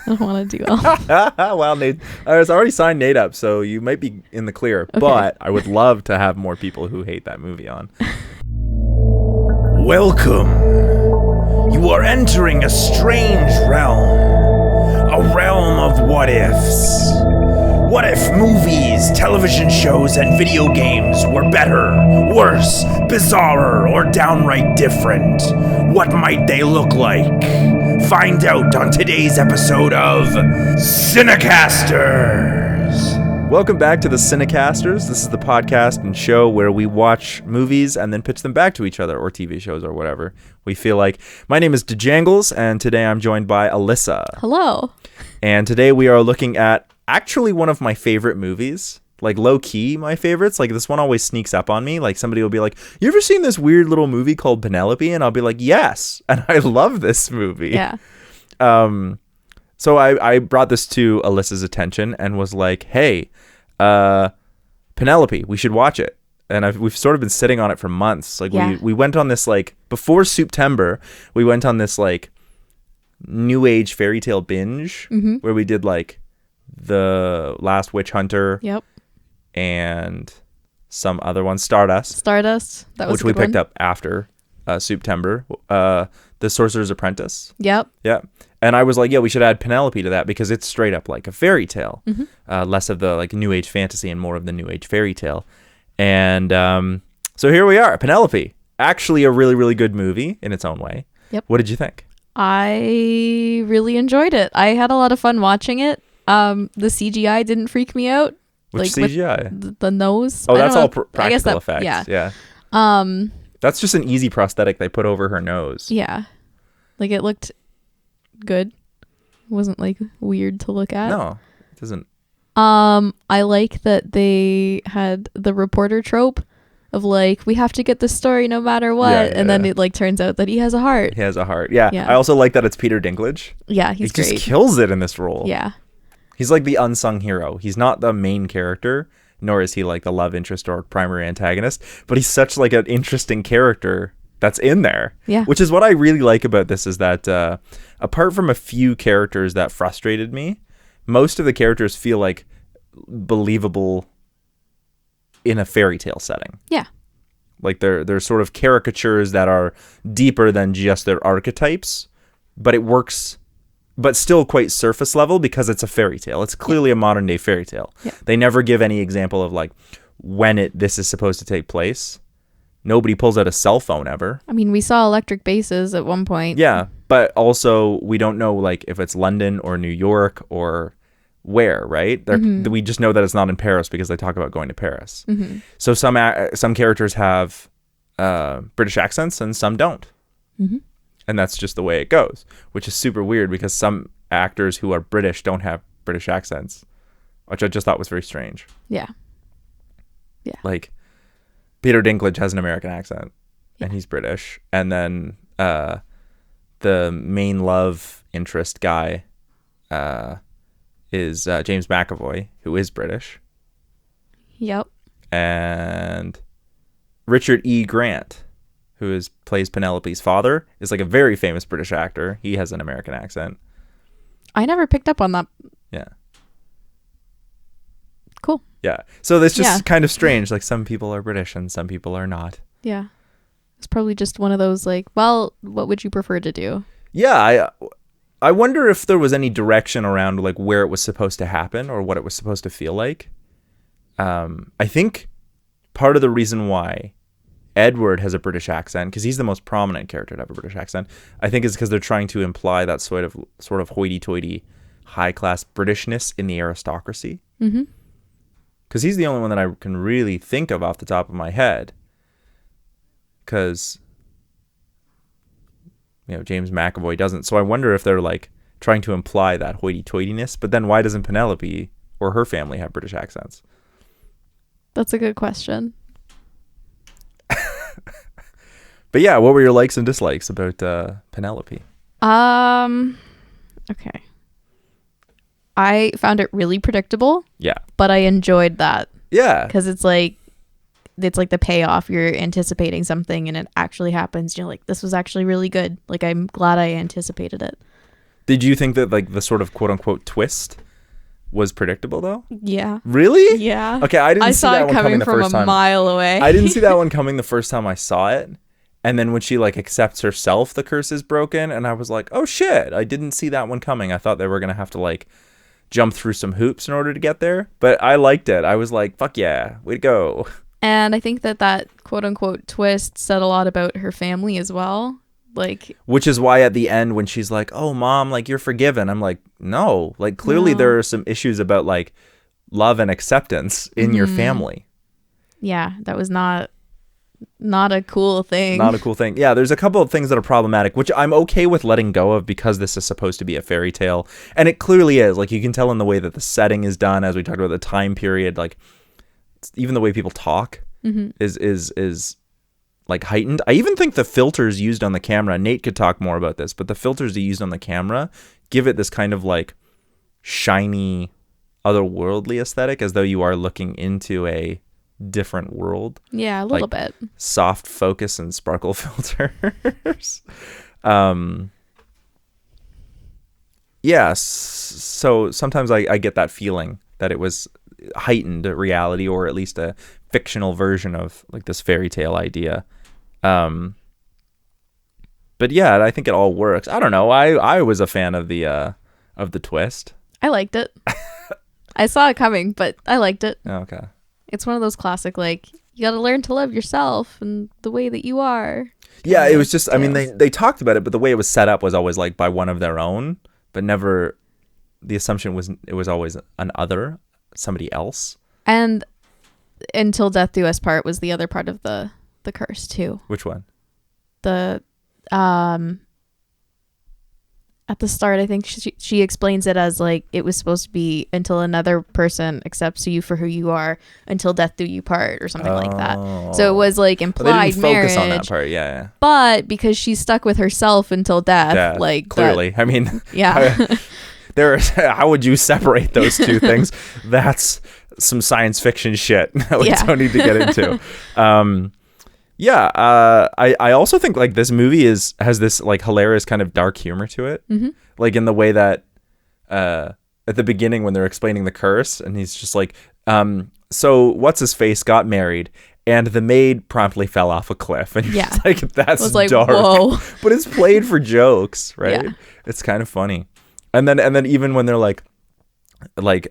I don't want to do all. Well, Nate, I was already signed Nate up, so you might be in the clear. Okay. But I would love to have more people who hate that movie on. Welcome. You are entering a strange realm. A realm of what ifs. What if movies, television shows, and video games were better, worse, bizarrer, or downright different? What might they look like? Find out on today's episode of CineCasters. Welcome back to the CineCasters. This is the podcast and show where we watch movies and then pitch them back to each other, or TV shows, or whatever we feel like. My name is Janglez, and today I'm joined by Alyssa. Hello. And today we are looking at actually one of my favorite movies. Like, low-key my favorites. Like, this one always sneaks up on me. Like, somebody will be like, you ever seen this weird little movie called Penelope? And I'll be like, yes. And I love this movie. Yeah. So I brought this to Alyssa's attention and was like, hey, Penelope, we should watch it. And we've sort of been sitting on it for months. Like, we went on this, like, before September, we went on this, like, new age fairy tale binge where we did, like, The Last Witch Hunter. Yep. And some other one, Stardust. That was which we picked up after September. The Sorcerer's Apprentice. Yep. Yeah. And I was like, yeah, we should add Penelope to that because it's straight up like a fairy tale. Less of the like new age fantasy and more of the new age fairy tale. And so here we are. Penelope. Actually a really, really good movie in its own way. Yep. What did you think? I really enjoyed it. I had a lot of fun watching it. The CGI didn't freak me out. Which like CGI? The nose. Oh, that's all I guess practical effects. Yeah. That's just an easy prosthetic they put over her nose. Yeah. Like, it looked good. It wasn't like weird to look at. No, it doesn't. I like that they had the reporter trope of like, we have to get the story no matter what. Yeah, and then it like turns out that he has a heart. He has a heart. Yeah. Yeah. I also like that it's Peter Dinklage. Yeah, he's he great. just kills it in this role. Yeah. He's like the unsung hero. He's not the main character, nor is he like the love interest or primary antagonist, but he's such like an interesting character that's in there. Yeah. Which is what I really like about this is that apart from a few characters that frustrated me, most of the characters feel like believable in a fairy tale setting. Yeah. Like they're sort of caricatures that are deeper than just their archetypes, but it works, but still quite surface level because it's a fairy tale. It's clearly a modern day fairy tale. Yeah. They never give any example of like when this is supposed to take place. Nobody pulls out a cell phone ever. I mean, we saw electric bases at one point. Yeah, but also we don't know like if it's London or New York or where, right? We just know that it's not in Paris because they talk about going to Paris. So some characters have British accents and some don't. And that's just the way it goes, which is super weird because some actors who are British don't have British accents, which I just thought was very strange. Yeah. Yeah. Like Peter Dinklage has an American accent and he's British. And then the main love interest guy is James McAvoy, who is British. Yep. And Richard E. Grant, who plays Penelope's father, is like a very famous British actor. He has an American accent. I never picked up on that. Yeah. Cool. Yeah. So it's just kind of strange. Like some people are British and some people are not. Yeah. It's probably just one of those like, well, what would you prefer to do? Yeah. I wonder if there was any direction around like where it was supposed to happen or what it was supposed to feel like. I think part of the reason why Edward has a British accent, because he's the most prominent character to have a British accent, I think is because they're trying to imply that sort of hoity-toity high-class Britishness in the aristocracy. Because he's the only one that I can really think of off the top of my head. Because, you know, James McAvoy doesn't. So I wonder if they're like trying to imply that hoity-toityness. But then why doesn't Penelope or her family have British accents? That's a good question. But yeah, what were your likes and dislikes about Penelope? Okay. I found it really predictable. Yeah. But I enjoyed that. Yeah. Because it's like the payoff. You're anticipating something and it actually happens. You're like, this was actually really good. Like, I'm glad I anticipated it. Did you think that like the sort of quote unquote twist was predictable though? Yeah. Really? Yeah. Okay, I didn't see saw that it one coming the from first a time. mile away. I didn't see that one coming the first time I saw it. And then when she like accepts herself, the curse is broken, and I was like, oh shit, I didn't see that one coming. I thought they were gonna have to like jump through some hoops in order to get there. But I liked it. I was like, fuck yeah, way to go. And I think that quote unquote twist said a lot about her family as well. Like, which is why at the end when she's like, oh mom, like you're forgiven, I'm like, no, like clearly there are some issues about like love and acceptance in your family. Yeah, that was not a cool thing. Not a cool thing. Yeah, there's a couple of things that are problematic, which I'm okay with letting go of because this is supposed to be a fairy tale. And it clearly is. Like, you can tell in the way that the setting is done, as we talked about the time period, like even the way people talk is like heightened. I even think the filters used on the camera, Nate could talk more about this, but the filters they used on the camera give it this kind of like shiny, otherworldly aesthetic, as though you are looking into a different world. Yeah, a little bit. Soft focus and sparkle filters. Yes. So sometimes I get that feeling that it was heightened reality, or at least a fictional version of like this fairy tale idea. But yeah, I think it all works. I don't know. I was a fan of the twist. I liked it. I saw it coming, but I liked it. Okay. It's one of those classic, like, you got to learn to love yourself and the way that you are. Yeah, it was just, I mean, they talked about it, but the way it was set up was always like by one of their own, but never, the assumption was it was always somebody else. And until death do us part was the other part of the curse too. Which one? The at the start, I think she explains it as like it was supposed to be until another person accepts you for who you are, until death do you part, or something like that. So it was like implied marriage. Focus on that part, yeah. But because she's stuck with herself until death, like clearly, that, I mean, yeah. How would you separate those two things? That's some science fiction shit that we don't need to get into. I also think like this movie has this like hilarious kind of dark humor to it. Like in the way that at the beginning when they're explaining the curse, and he's just like, so what's his face got married and the maid promptly fell off a cliff, and you're just like, that's like, dark. Whoa. But it's played for jokes, right? Yeah. It's kind of funny. And then even when they're like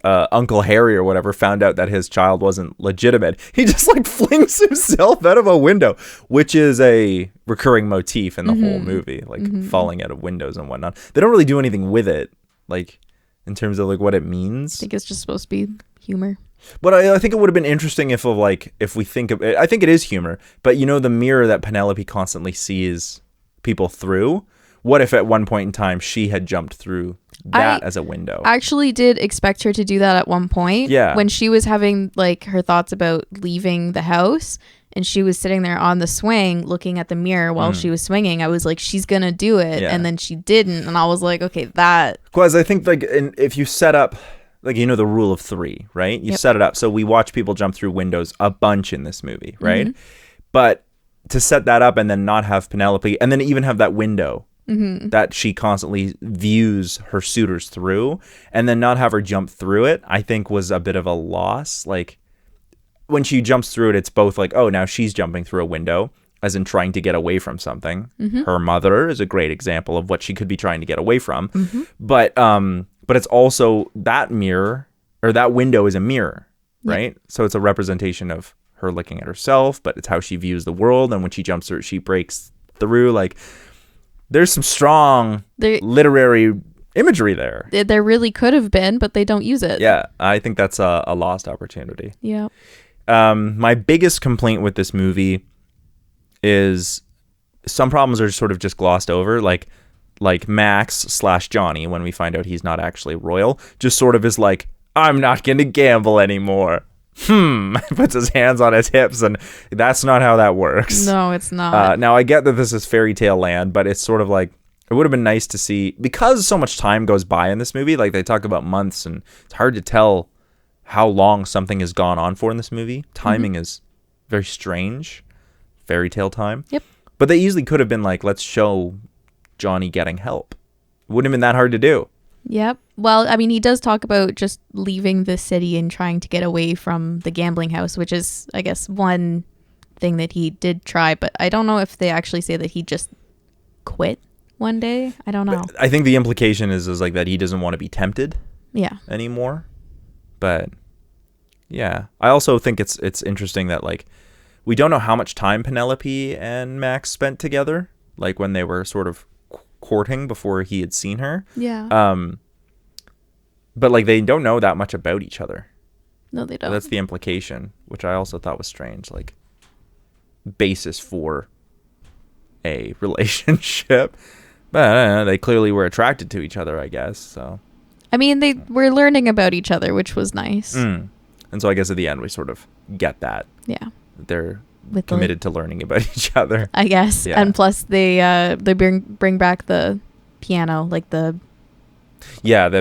Uncle Harry or whatever found out that his child wasn't legitimate, he just like flings himself out of a window, which is a recurring motif in the whole movie, like falling out of windows and whatnot. They don't really do anything with it, like in terms of like what it means. I think it's just supposed to be humor. But I think it would have been interesting if we think of it, I think it is humor, but you know, the mirror that Penelope constantly sees people through, what if at one point in time she had jumped through that as a window? I actually did expect her to do that at one point. Yeah. When she was having like her thoughts about leaving the house and she was sitting there on the swing looking at the mirror while she was swinging, I was like, she's going to do it. Yeah. And then she didn't. And I was like, okay, that. Because I think like if you set up, like, you know, the rule of 3, right? You set it up. So we watch people jump through windows a bunch in this movie, right? But to set that up and then not have Penelope, and then even have that window that she constantly views her suitors through, and then not have her jump through it, I think was a bit of a loss. Like when she jumps through it, it's both like, oh, now she's jumping through a window, as in trying to get away from something. Her mother is a great example of what she could be trying to get away from. But it's also that mirror, or that window is a mirror, right? So it's a representation of her looking at herself, but it's how she views the world. And when she jumps through, she breaks through. Like, there's some strong literary imagery there. There really could have been, but they don't use it. Yeah, I think that's a lost opportunity. Yeah. My biggest complaint with this movie is some problems are sort of just glossed over, like Max/Johnny, when we find out he's not actually royal, just sort of is like, I'm not going to gamble anymore. Puts his hands on his hips, and that's not how that works. No, it's not. Now, I get that this is fairy tale land, but it's sort of like, it would have been nice to see, because so much time goes by in this movie, like they talk about months, and it's hard to tell how long something has gone on for in this movie. Timing is very strange. Fairy tale time. Yep. But they easily could have been like, let's show Johnny getting help wouldn't have been that hard to do. Yep. Well, I mean, he does talk about just leaving the city and trying to get away from the gambling house, which is, I guess, one thing that he did try. But I don't know if they actually say that he just quit one day. I don't know. But I think the implication is like that he doesn't want to be tempted anymore. But yeah, I also think it's interesting that like we don't know how much time Penelope and Max spent together, like when they were sort of courting before he had seen her. Yeah. But like they don't know that much about each other. No, they don't. So that's the implication, which I also thought was strange. Like basis for a relationship, but I don't know, they clearly were attracted to each other, I guess. So I mean, they were learning about each other, which was nice. And so I guess at the end we sort of get that. Yeah. They're committed to learning about each other, I guess. Yeah. And plus they bring back the piano, like the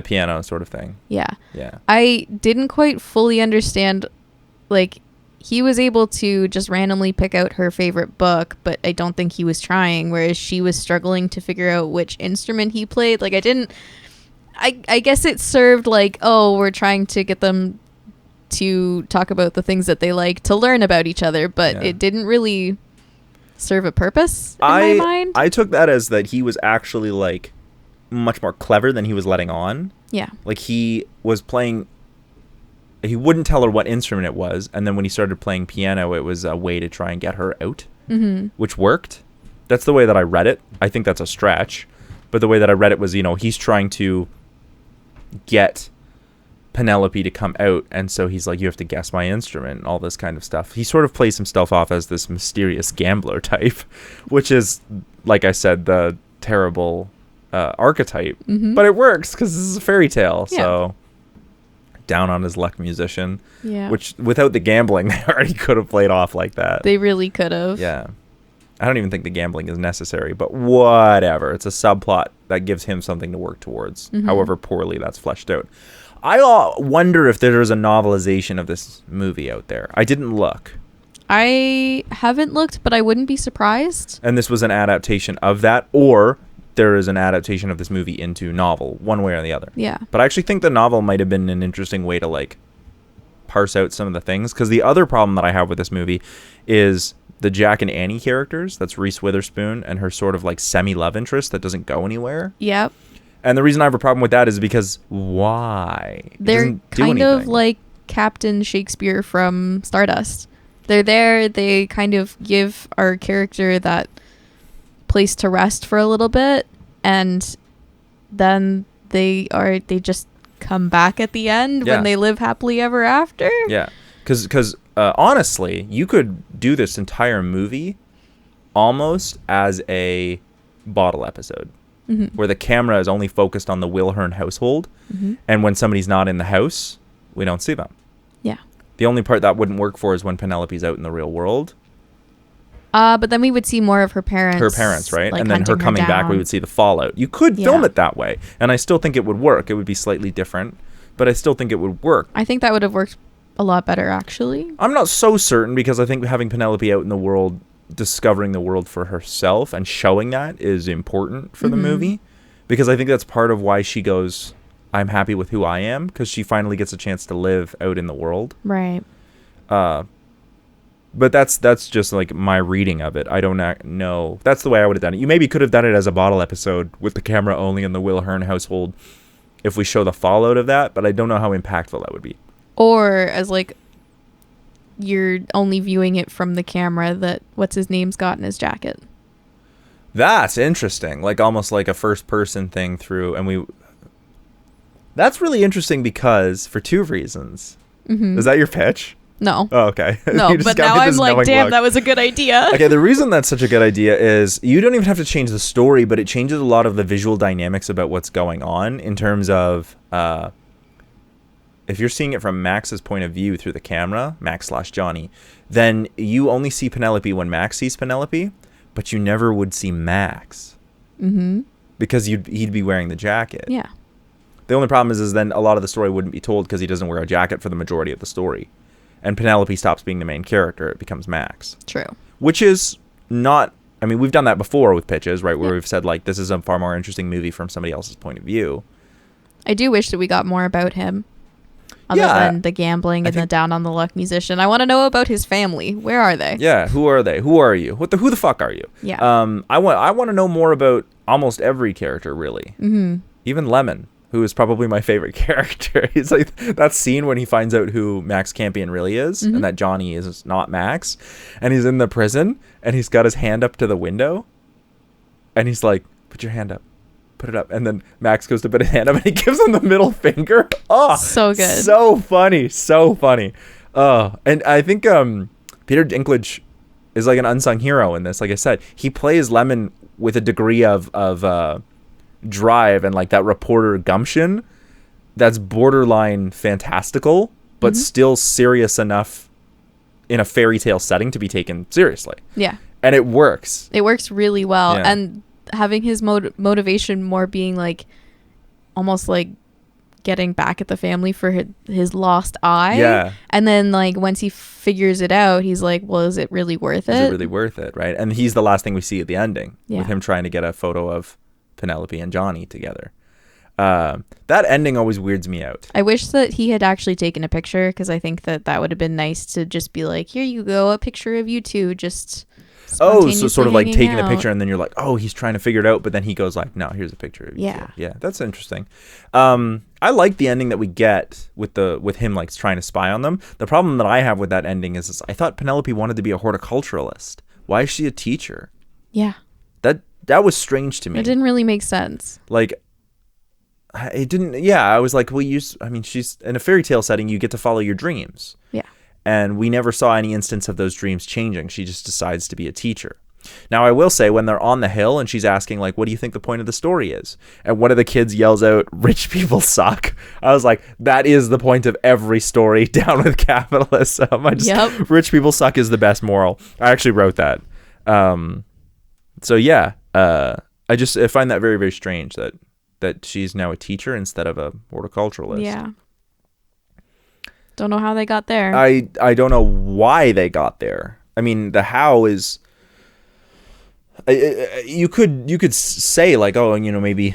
piano sort of thing. Yeah. Yeah. I didn't quite fully understand, like, he was able to just randomly pick out her favorite book, but I don't think he was trying, whereas she was struggling to figure out which instrument he played. Like, I guess it served like, oh, we're trying to get them to talk about the things that they like to learn about each other, but it didn't really serve a purpose in my mind. I took that as that he was actually like much more clever than he was letting on. Yeah. Like he was playing, he wouldn't tell her what instrument it was, and then when he started playing piano, it was a way to try and get her out, which worked. That's the way that I read it. I think that's a stretch, but the way that I read it was, he's trying to get Penelope to come out, and so he's like, you have to guess my instrument and all this kind of stuff. He sort of plays himself off as this mysterious gambler type, which is, like I said, the terrible archetype, but it works because this is a fairy tale. So down on his luck musician, which without the gambling they already could have played off like that. They really could have. I don't even think the gambling is necessary, but whatever, it's a subplot that gives him something to work towards, however poorly that's fleshed out. I wonder if there's a novelization of this movie out there. I didn't look. I haven't looked, but I wouldn't be surprised. And this was an adaptation of that, or there is an adaptation of this movie into novel, one way or the other. Yeah. But I actually think the novel might have been an interesting way to like parse out some of the things, because the other problem that I have with this movie is the Jack and Annie characters. That's Reese Witherspoon and her sort of like semi-love interest that doesn't go anywhere. Yep. And the reason I have a problem with that is because why? They're kind of like Captain Shakespeare from Stardust. They're there. They kind of give our character that place to rest for a little bit, and then they just come back at the end when they live happily ever after. Yeah, because honestly, you could do this entire movie almost as a bottle episode. Where the camera is only focused on the Wilhern household, and when somebody's not in the house, we don't see them. Yeah. The only part that wouldn't work for is when Penelope's out in the real world. But then we would see more of her parents. Her parents, right? Like, and then her coming back, we would see the fallout. You could film it that way, and I still think it would work. It would be slightly different, but I still think it would work. I think that would have worked a lot better, actually. I'm not so certain, because I think having Penelope out in the world, discovering the world for herself and showing that is important for the movie, because I think that's part of why she goes, I'm happy with who I am, because she finally gets a chance to live out in the world. Right. But that's just like my reading of it. I don't know. That's the way I would have done it. You maybe could have done it as a bottle episode with the camera only in the Wilhern household if we show the fallout of that, but I don't know how impactful that would be. Or as like you're only viewing it from the camera that what's his name's got in his jacket. That's interesting. Like almost like a first person thing through, and that's really interesting because for two reasons. Is that your pitch? No. Oh, okay. No, but now I'm like, damn, that was a good idea. Okay, the reason that's such a good idea is you don't even have to change the story, but it changes a lot of the visual dynamics about what's going on in terms of if you're seeing it from Max's point of view through the camera, Max/Johnny, then you only see Penelope when Max sees Penelope, but you never would see Max. Because he'd be wearing the jacket. Yeah. The only problem is then a lot of the story wouldn't be told because he doesn't wear a jacket for the majority of the story. And Penelope stops being the main character. It becomes Max. True. Which is not I mean, we've done that before with pitches, right? Where we've said, like, this is a far more interesting movie from somebody else's point of view. I do wish that we got more about him. Other than the gambling and the down on the luck musician. I want to know about his family. Where are they? Yeah, who are they? Who are you? Who the fuck are you? Yeah. I want to know more about almost every character, really. Mm-hmm. Even Lemon, who is probably my favorite character. He's like that scene when he finds out who Max Campion really is, and that Johnny is not Max, and he's in the prison, and he's got his hand up to the window, and he's like, "Put your hand up." Put it up, and then Max goes to put his hand up and he gives him the middle finger. Oh, so good, so funny. And I think Peter Dinklage is like an unsung hero in this. Like I said, he plays Lemon with a degree of drive and like that reporter gumption that's borderline fantastical but still serious enough in a fairy tale setting to be taken seriously. Yeah, and it works really well. And having his motivation more being like almost like getting back at the family for his lost eye. Yeah. And then like once he figures it out, he's like, well, is it really worth it? Is it really worth it? Right. And he's the last thing we see at the ending with him trying to get a photo of Penelope and Johnny together. That ending always weirds me out. I wish that he had actually taken a picture, because I think that would have been nice to just be like, here you go, a picture of you two, just... Oh, so sort of like taking a picture and then you're like, oh, he's trying to figure it out, but then he goes like, no, here's a picture of you. Yeah, that's interesting. I like the ending that we get with him like trying to spy on them. The problem that I have with that ending is I thought Penelope wanted to be a horticulturalist. Why is she a teacher? Yeah. That was strange to me. It didn't really make sense. Like, it didn't. Yeah, I was like, she's in a fairy tale setting. You get to follow your dreams. Yeah. And we never saw any instance of those dreams changing. She just decides to be a teacher. Now, I will say, when they're on the hill and she's asking, like, what do you think the point of the story is? And one of the kids yells out, rich people suck. I was like, that is the point of every story, down with capitalism. Rich people suck is the best moral. I actually wrote that. So, yeah, I find that very, very strange that she's now a teacher instead of a horticulturalist. Yeah. Don't know how they got there. I don't know why they got there. I mean, the how is... You could say like, oh, maybe...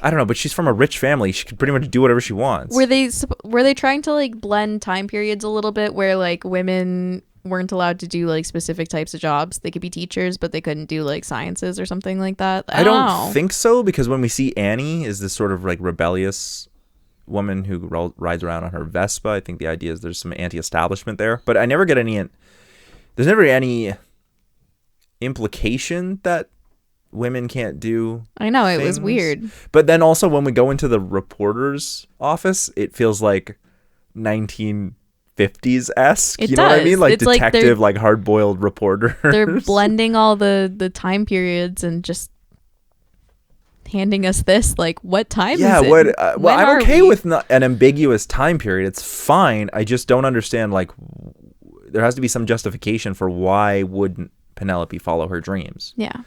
I don't know, but she's from a rich family. She could pretty much do whatever she wants. Were they trying to like blend time periods a little bit, where like women weren't allowed to do like specific types of jobs? They could be teachers, but they couldn't do like sciences or something like that. I don't know. Think so, because when we see Annie is this sort of like rebellious woman who rides around on her Vespa, I think the idea is there's some anti-establishment there, but I never get there's never any implication that women can't do I know things. It was weird. But then also when we go into the reporter's office, it feels like 1950s-esque. You know what I mean? Like it's detective, like hard-boiled reporters. They're blending all the time periods and just handing us this, like, what time is it? Well, I'm okay with an ambiguous time period. It's fine. I just don't understand, like, there has to be some justification for why wouldn't Penelope follow her dreams. Yeah.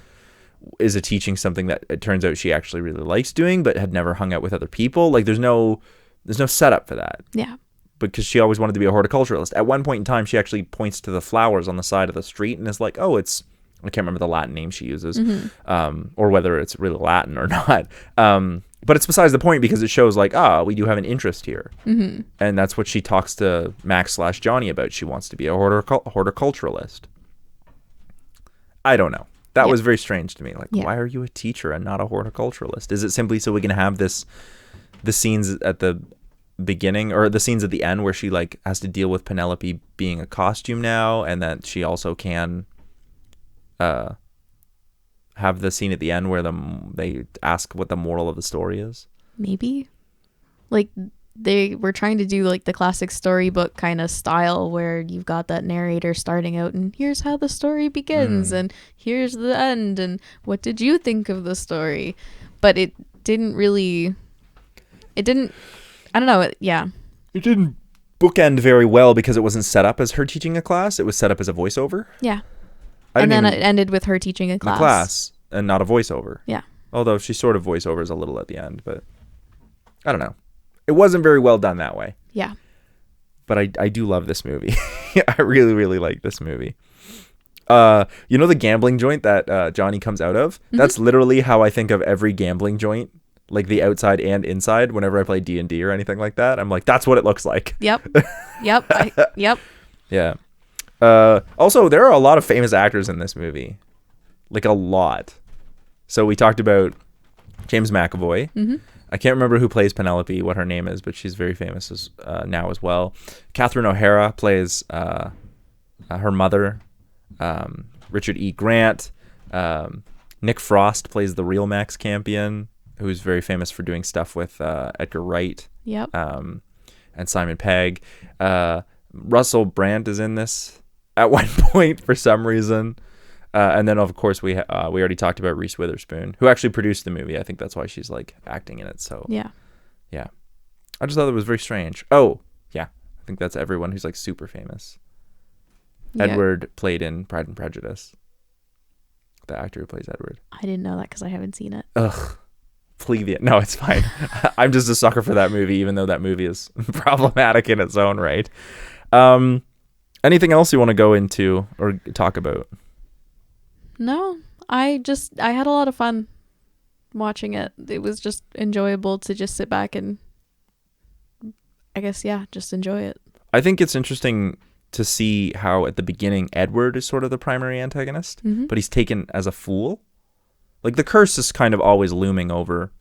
Is it teaching something that it turns out she actually really likes doing but had never hung out with other people? Like, there's no setup for that. Yeah. Because she always wanted to be a horticulturalist. At one point in time, she actually points to the flowers on the side of the street and is like, oh, I can't remember the Latin name she uses, or whether it's really Latin or not. But it's besides the point, because it shows like, we do have an interest here. Mm-hmm. And that's what she talks to Max/Johnny about. She wants to be a horticulturalist. I don't know. That was very strange to me. Like, why are you a teacher and not a horticulturalist? Is it simply so we can have the scenes at the beginning or the scenes at the end where she like has to deal with Penelope being a costume now, and that she also can have the scene at the end where they ask what the moral of the story is? Maybe. Like, they were trying to do like the classic storybook kind of style where you've got that narrator starting out and here's how the story begins and here's the end and what did you think of the story? But it didn't I don't know. Yeah. It didn't bookend very well because it wasn't set up as her teaching a class. It was set up as a voiceover. Yeah. And then it ended with her teaching a class. And not a voiceover. Yeah. Although she sort of voiceovers a little at the end, but I don't know. It wasn't very well done that way. Yeah. But I do love this movie. I really, really like this movie. You know the gambling joint that Johnny comes out of? That's literally how I think of every gambling joint, like the outside and inside. Whenever I play D&D or anything like that, I'm like, that's what it looks like. Yep. Yep. Yeah. Also, there are a lot of famous actors in this movie, like a lot. So we talked about James McAvoy. I can't remember who plays Penelope, what her name is, but she's very famous now as well. Catherine O'Hara plays her mother. Richard E. Grant. Nick Frost plays the real Max Campion, who's very famous for doing stuff with Edgar Wright. Yep. And Simon Pegg. Russell Brand is in this at one point for some reason. And then, of course, we already talked about Reese Witherspoon, who actually produced the movie. I think that's why she's like acting in it. So yeah. I just thought it was very strange. Oh, yeah. I think that's everyone who's like super famous. Yeah. Edward played in Pride and Prejudice. The actor who plays Edward. I didn't know that because I haven't seen it. Ugh. Plebeian. No, it's fine. I'm just a sucker for that movie, even though that movie is problematic in its own right. Anything else you want to go into or talk about? No, I had a lot of fun watching it. It was just enjoyable to just sit back and, I guess, just enjoy it. I think it's interesting to see how at the beginning Edward is sort of the primary antagonist, but he's taken as a fool. Like the curse is kind of always looming overhead,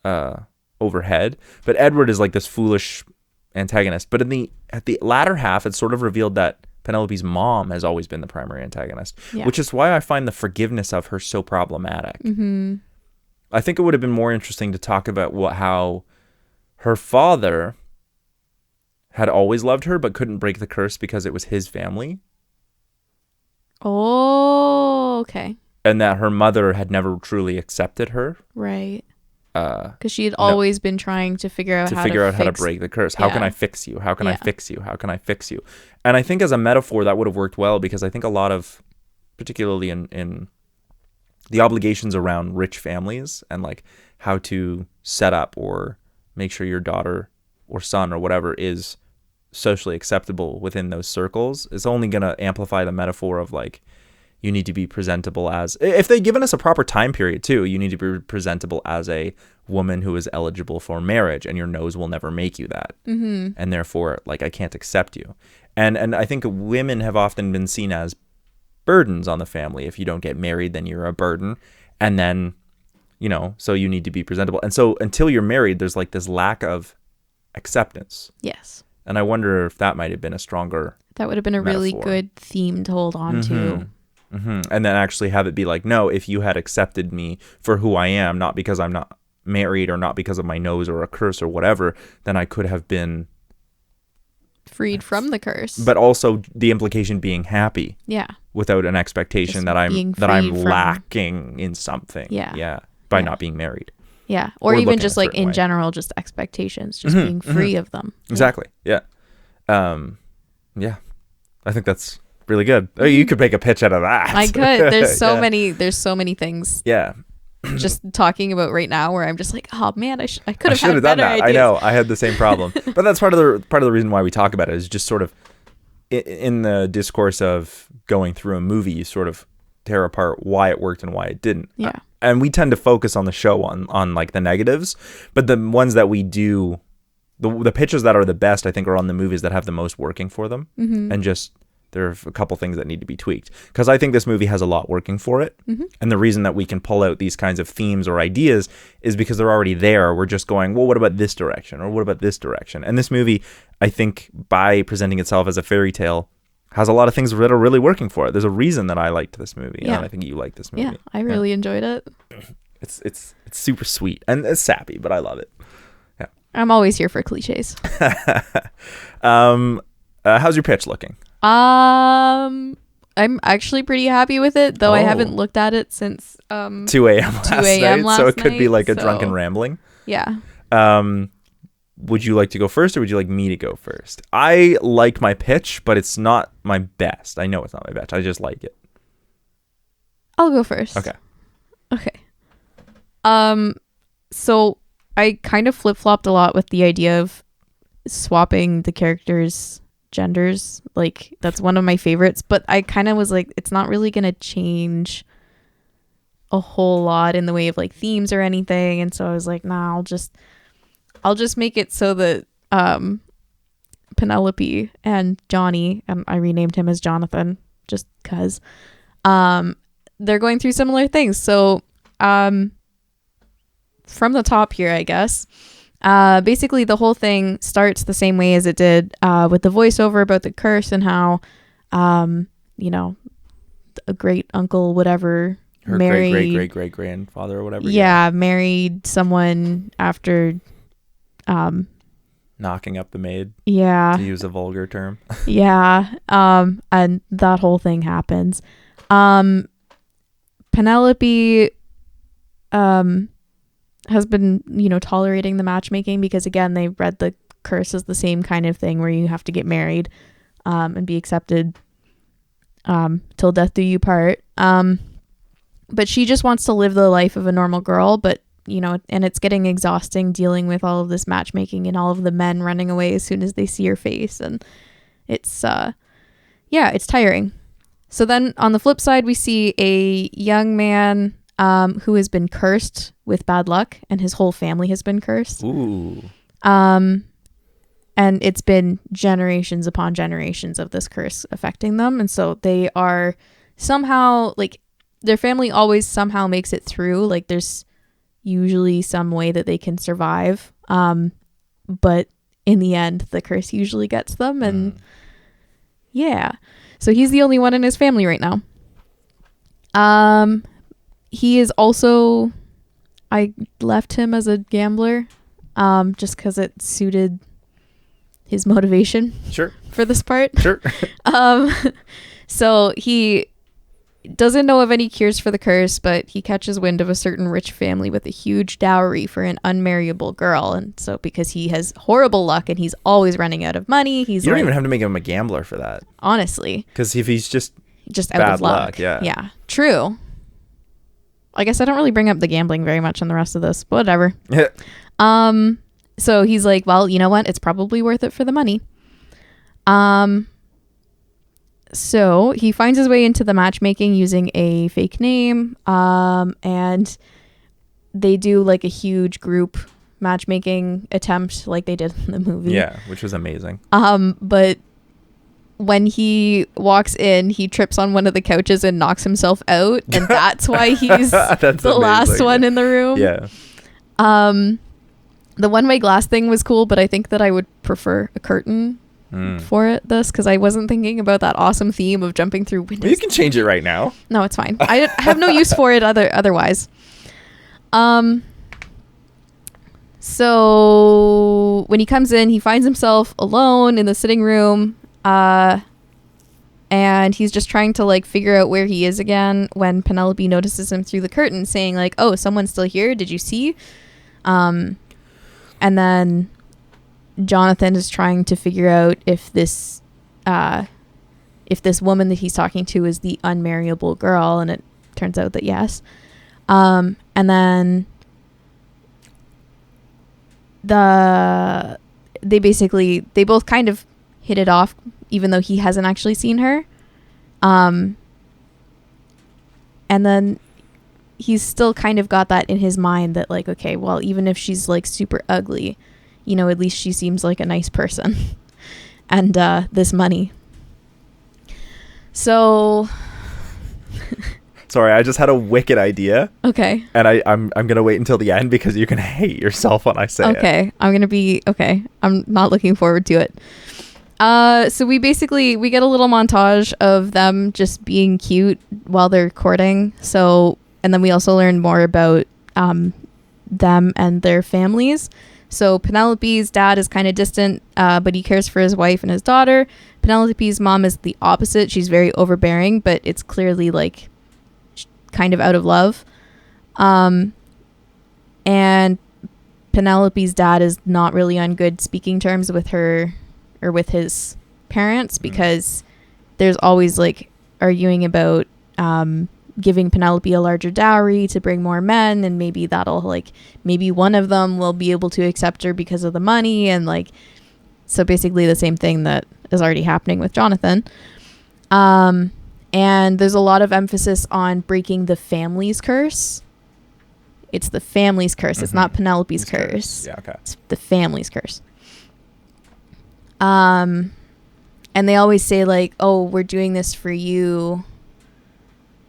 but Edward is like this foolish antagonist. But at the latter half, it's sort of revealed that Penelope's mom has always been the primary antagonist, which is why I find the forgiveness of her so problematic. I think it would have been more interesting to talk about how her father had always loved her but couldn't break the curse because it was his family. Oh, okay. And that her mother had never truly accepted her. Right. Because she had always been trying to figure out how to break the curse. How can I fix you? How can I fix you? How can I fix you? And I think as a metaphor that would have worked well, because I think a lot of, particularly in the obligations around rich families and like how to set up or make sure your daughter or son or whatever is socially acceptable within those circles, is only going to amplify the metaphor of like, you need to be presentable as, if they'd given us a proper time period too, you need to be presentable as a woman who is eligible for marriage, and your nose will never make you that. And therefore, like, I can't accept you. And I think women have often been seen as burdens on the family. If you don't get married, then you're a burden. And then, so you need to be presentable. And so until you're married, there's like this lack of acceptance. Yes. And I wonder if that might have been a stronger That would have been a metaphor. really good theme to hold on to. And then actually have it be like, no, if you had accepted me for who I am, not because I'm not married or not because of my nose or a curse or whatever, then I could have been freed from the curse. But also the implication being happy. Yeah. Without an expectation that I'm lacking in something. Yeah. By not being married. Yeah. Or even just like in general, just expectations, just being free of them. Exactly. Yeah. Yeah. I think that's really good. Oh, you could make a pitch out of that. I could. There's so many things. Yeah. Just talking about right now where I'm just like, oh man, I could have had better ideas. I know. I had the same problem. But that's part of the reason why we talk about it, is just sort of in the discourse of going through a movie, you sort of tear apart why it worked and why it didn't. Yeah. And we tend to focus on the show on like the negatives, but the ones that we do, the pitches that are the best, I think, are on the movies that have the most working for them. And just there are a couple things that need to be tweaked, because I think this movie has a lot working for it. And the reason that we can pull out these kinds of themes or ideas is because they're already there. We're just going, well, what about this direction, or what about this direction? And this movie, I think, by presenting itself as a fairy tale, has a lot of things that are really working for it. There's a reason that I liked this movie, and I think you like this movie. Yeah, I really enjoyed it. It's super sweet, and it's sappy, but I love it. Yeah, I'm always here for cliches. How's your pitch looking? I'm actually pretty happy with it, though I haven't looked at it since 2 a.m. last night, so it could be like a drunken rambling. Yeah. Would you like to go first, or would you like me to go first? I like my pitch, but it's not my best. I know it's not my best. I just like it. I'll go first. Okay. So I kind of flip-flopped a lot with the idea of swapping the characters' genders. Like, that's one of my favorites, but I kind of was like, it's not really gonna change a whole lot in the way of like themes or anything. And so I was like, nah, I'll just make it so that Penelope and Johnny, and I renamed him as Jonathan just because they're going through similar things. So from the top here, I guess, basically the whole thing starts the same way as it did with the voiceover about the curse and how you know, a great uncle whatever her married great grandfather or whatever. Yeah, married someone after knocking up the maid. Yeah. To use a vulgar term. Yeah. And that whole thing happens. Penelope has been, you know, tolerating the matchmaking because again, they read the curse as the same kind of thing where you have to get married and be accepted till death do you part. But she just wants to live the life of a normal girl, but you know, and it's getting exhausting dealing with all of this matchmaking and all of the men running away as soon as they see her face, and it's it's tiring. So then on the flip side, we see a young man who has been cursed with bad luck, and his whole family has been cursed. Ooh. And it's been generations upon generations of this curse affecting them, and so they are somehow like, their family always somehow makes it through. Like, there's usually some way that they can survive. But in the end, the curse usually gets them. And yeah, so he's the only one in his family right now. He is also, I left him as a gambler, just because it suited his motivation. Sure. For this part. Sure. So he doesn't know of any cures for the curse, but he catches wind of a certain rich family with a huge dowry for an unmarriageable girl. And so because he has horrible luck and he's always running out of money, you don't even have to make him a gambler for that. Honestly. Because if he's just out of luck. Yeah. Yeah. True. I guess I don't really bring up the gambling very much in the rest of this, but whatever. So he's like, well, you know what? It's probably worth it for the money. So he finds his way into the matchmaking using a fake name, and they do like a huge group matchmaking attempt like they did in the movie. Yeah, which was amazing. But when he walks in, he trips on one of the couches and knocks himself out, and that's why he's the last one in the room. Yeah. The one-way glass thing was cool, but I think that I would prefer a curtain for this because I wasn't thinking about that awesome theme of jumping through windows. Well, you can change it right now. No, it's fine. I have no use for it otherwise. So when he comes in, he finds himself alone in the sitting room, and he's just trying to like figure out where he is again when Penelope notices him through the curtain saying like, oh, someone's still here, did you see? And then Jonathan is trying to figure out if this woman that he's talking to is the unmarriageable girl, and it turns out that yes. And then they both kind of hit it off, even though he hasn't actually seen her. And then he's still kind of got that in his mind that like, okay, well, even if she's like super ugly, you know, at least she seems like a nice person. And this money. So sorry, I just had a wicked idea. Okay. And I'm gonna wait until the end because you're gonna hate yourself when I say it. Okay. I'm not looking forward to it. So we get a little montage of them just being cute while they're courting. So, and then we also learn more about them and their families. So Penelope's dad is kind of distant, but he cares for his wife and his daughter. Penelope's mom is the opposite. She's very overbearing, but it's clearly like kind of out of love. And Penelope's dad is not really on good speaking terms with her or with his parents because there's always like arguing about giving Penelope a larger dowry to bring more men, and maybe that'll like, maybe one of them will be able to accept her because of the money, and like, so basically the same thing that is already happening with Jonathan. And there's a lot of emphasis on breaking the family's curse. It's the family's curse. It's not Penelope's curse. Yeah, okay. It's the family's curse. And they always say like, oh, we're doing this for you.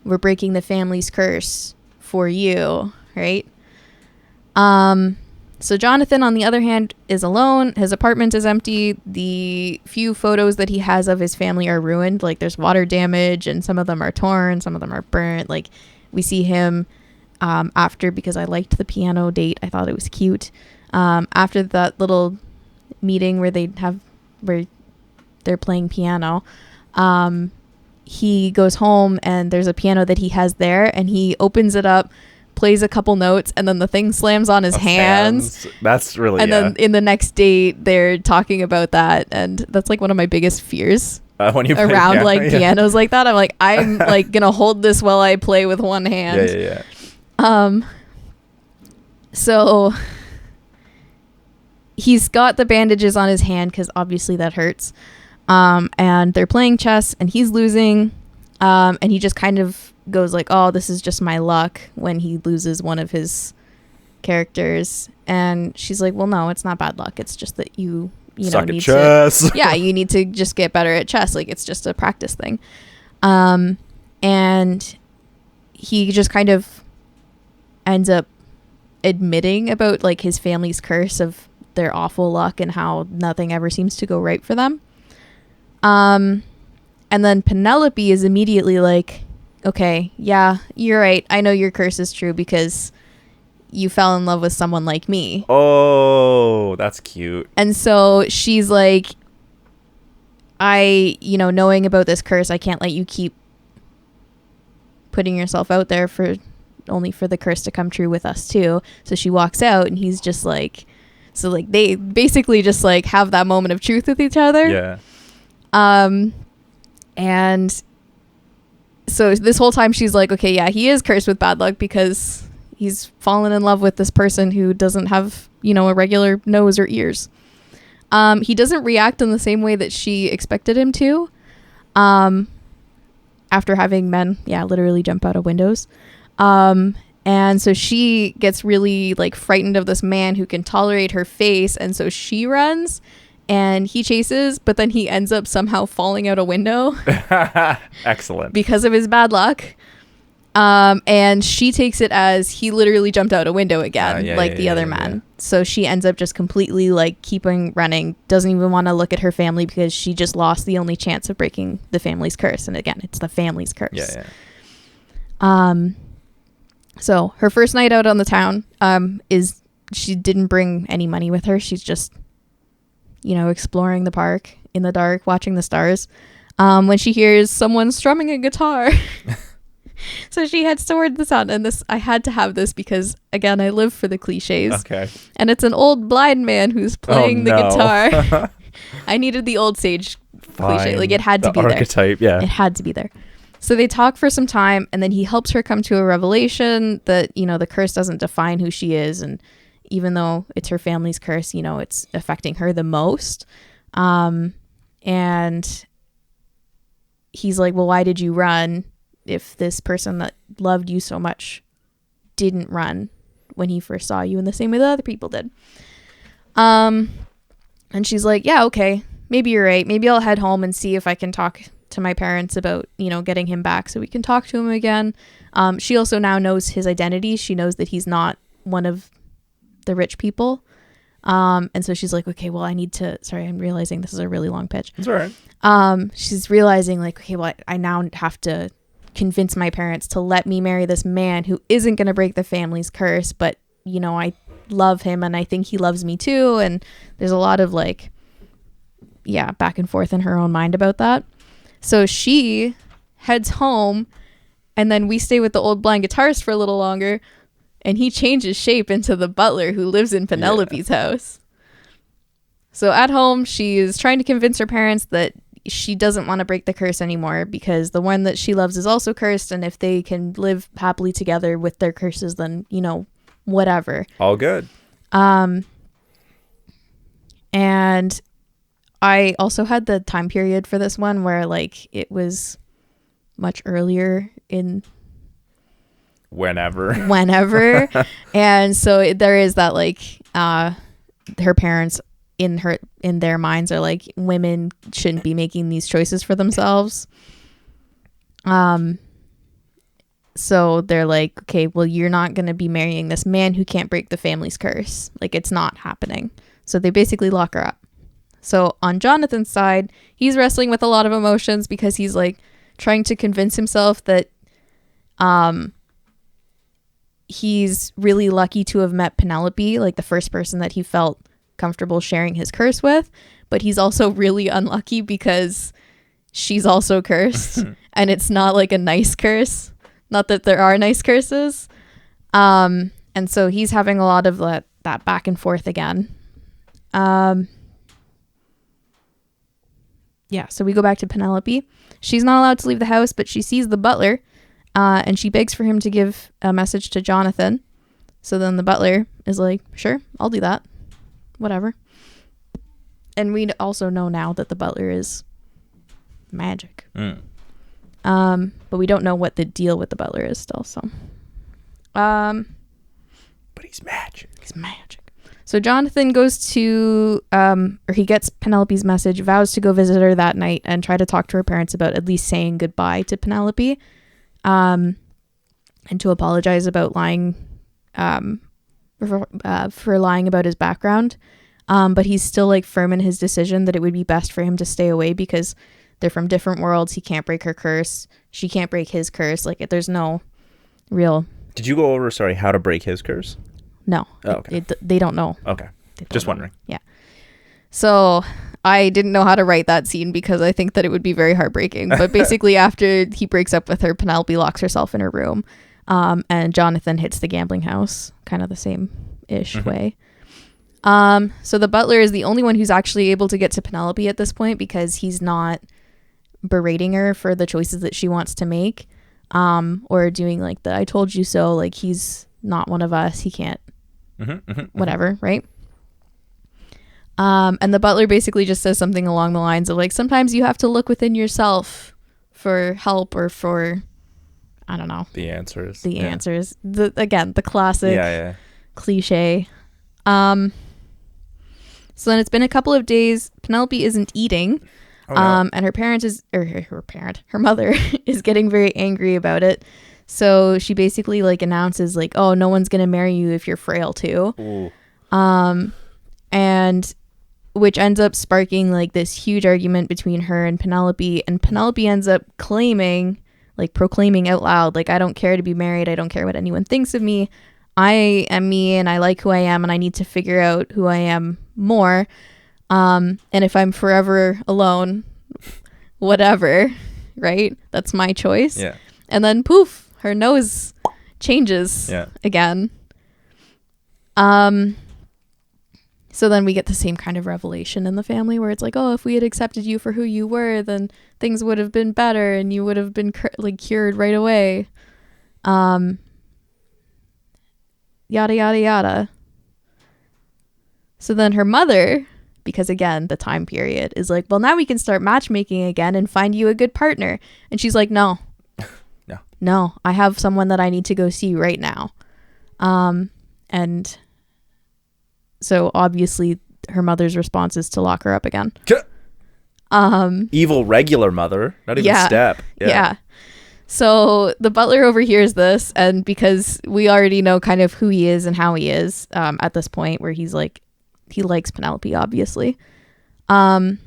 We're breaking the family's curse for you, right? So Jonathan, on the other hand, is alone. His apartment is empty. The few photos that he has of his family are ruined. Like there's water damage and some of them are torn. Some of them are burnt. Like we see him after, because I liked the piano date. I thought it was cute. After that little meeting where they're playing piano, he goes home and there's a piano that he has there and he opens it up, plays a couple notes, and then the thing slams on his hands. That's really, and then in the next date they're talking about that, and that's like one of my biggest fears when you around piano, like pianos like that. I'm like gonna hold this while I play with one hand. Yeah. So he's got the bandages on his hand because obviously that hurts. And they're playing chess and he's losing. And he just kind of goes like, oh, this is just my luck, when he loses one of his characters. And she's like, well, no, it's not bad luck. It's just that you suck need at chess. to, you need to just get better at chess. Like it's just a practice thing. And he just kind of ends up admitting about like his family's curse of their awful luck and how nothing ever seems to go right for them. And then Penelope is immediately like, okay, yeah, you're right. I know your curse is true because you fell in love with someone like me. Oh, that's cute. And so she's like, knowing about this curse, I can't let you keep putting yourself out there for only for the curse to come true with us too. So she walks out and he's just like, so like they basically just like have that moment of truth with each other. Yeah. And so this whole time she's like, okay, yeah, he is cursed with bad luck because he's fallen in love with this person who doesn't have, a regular nose or ears. He doesn't react in the same way that she expected him to. After having men, literally jump out of windows. And so she gets really like frightened of this man who can tolerate her face. And so she runs and he chases, but then he ends up somehow falling out a window. Excellent. Because of his bad luck. And she takes it as he literally jumped out a window again, the other man. Yeah. So she ends up just completely like keeping running, doesn't even want to look at her family because she just lost the only chance of breaking the family's curse. And again, it's the family's curse. Yeah. So her first night out on the town is she didn't bring any money with her. She's just, exploring the park in the dark, watching the stars. When she hears someone strumming a guitar. So she heads toward the sound, and I had to have this because, again, I live for the cliches. Okay. And it's an old blind man who's playing the guitar. I needed the old sage cliche. Like, it had to be archetype, there. It had to be there. So they talk for some time, and then he helps her come to a revelation that, the curse doesn't define who she is. And even though it's her family's curse, it's affecting her the most. And he's like, well, why did you run if this person that loved you so much didn't run when he first saw you in the same way that other people did? And she's like, yeah, okay, maybe you're right. Maybe I'll head home and see if I can talk to my parents about, getting him back so we can talk to him again. She also now knows his identity. She knows that he's not one of the rich people. And so she's like, okay, well, I'm realizing this is a really long pitch. It's all right. She's realizing like, okay, well, I now have to convince my parents to let me marry this man who isn't going to break the family's curse, but I love him and I think he loves me too. And there's a lot of like, back and forth in her own mind about that. So she heads home, and then we stay with the old blind guitarist for a little longer, and he changes shape into the butler who lives in Penelope's house. So at home, she is trying to convince her parents that she doesn't want to break the curse anymore because the one that she loves is also cursed, and if they can live happily together with their curses, then whatever. All good. And I also had the time period for this one where like it was much earlier in whenever. And so there is that like her parents in their minds are like, women shouldn't be making these choices for themselves. So they're like, okay, well, you're not going to be marrying this man who can't break the family's curse. Like, it's not happening. So they basically lock her up. So on Jonathan's side, he's wrestling with a lot of emotions because he's like trying to convince himself that he's really lucky to have met Penelope, like the first person that he felt comfortable sharing his curse with. But he's also really unlucky because she's also cursed and it's not like a nice curse. Not that there are nice curses. And so he's having a lot of that back and forth again. Yeah, so we go back to Penelope. She's not allowed to leave the house, but she sees the butler, and she begs for him to give a message to Jonathan. So then the butler is like, sure, I'll do that. Whatever. And we also know now that the butler is magic. But we don't know what the deal with the butler is still, so. But he's magic. He's magic. So Jonathan goes to, or he gets Penelope's message, vows to go visit her that night and try to talk to her parents about at least saying goodbye to Penelope, and to apologize about lying, for lying about his background. But he's still like firm in his decision that it would be best for him to stay away because they're from different worlds. He can't break her curse. She can't break his curse. Like, there's no real. Did you go over, how to break his curse? No. Oh, okay. They don't know. Okay. Just wondering. Yeah. So I didn't know how to write that scene because I think that it would be very heartbreaking. But basically after he breaks up with her, Penelope locks herself in her room. And Jonathan hits the gambling house, kind of the same-ish way. So the butler is the only one who's actually able to get to Penelope at this point because he's not berating her for the choices that she wants to make, or doing like the I told you so, like he's not one of us, he can't whatever, right? And the butler basically just says something along the lines of like, sometimes you have to look within yourself for help or for, I don't know, the answers, the classic cliche. So then it's been a couple of days. Penelope isn't eating. And her mother is getting very angry about it. So she basically like announces like, oh, no one's going to marry you if you're frail too. Ooh. And which ends up sparking like this huge argument between her and Penelope. And Penelope ends up proclaiming out loud, like, I don't care to be married. I don't care what anyone thinks of me. I am me and I like who I am and I need to figure out who I am more. And if I'm forever alone, whatever, right? That's my choice. Yeah. And then poof, her nose changes again. So then we get the same kind of revelation in the family where it's like, oh, if we had accepted you for who you were, then things would have been better and you would have been cured right away. Yada, yada, yada. So then her mother, because again, the time period is like, well, now we can start matchmaking again and find you a good partner. And she's like, no, I have someone that I need to go see right now. And so obviously her mother's response is to lock her up again. Evil regular mother, not even step. Yeah. So the butler overhears this, and because we already know kind of who he is and how he is at this point, where he's like, he likes Penelope, obviously. The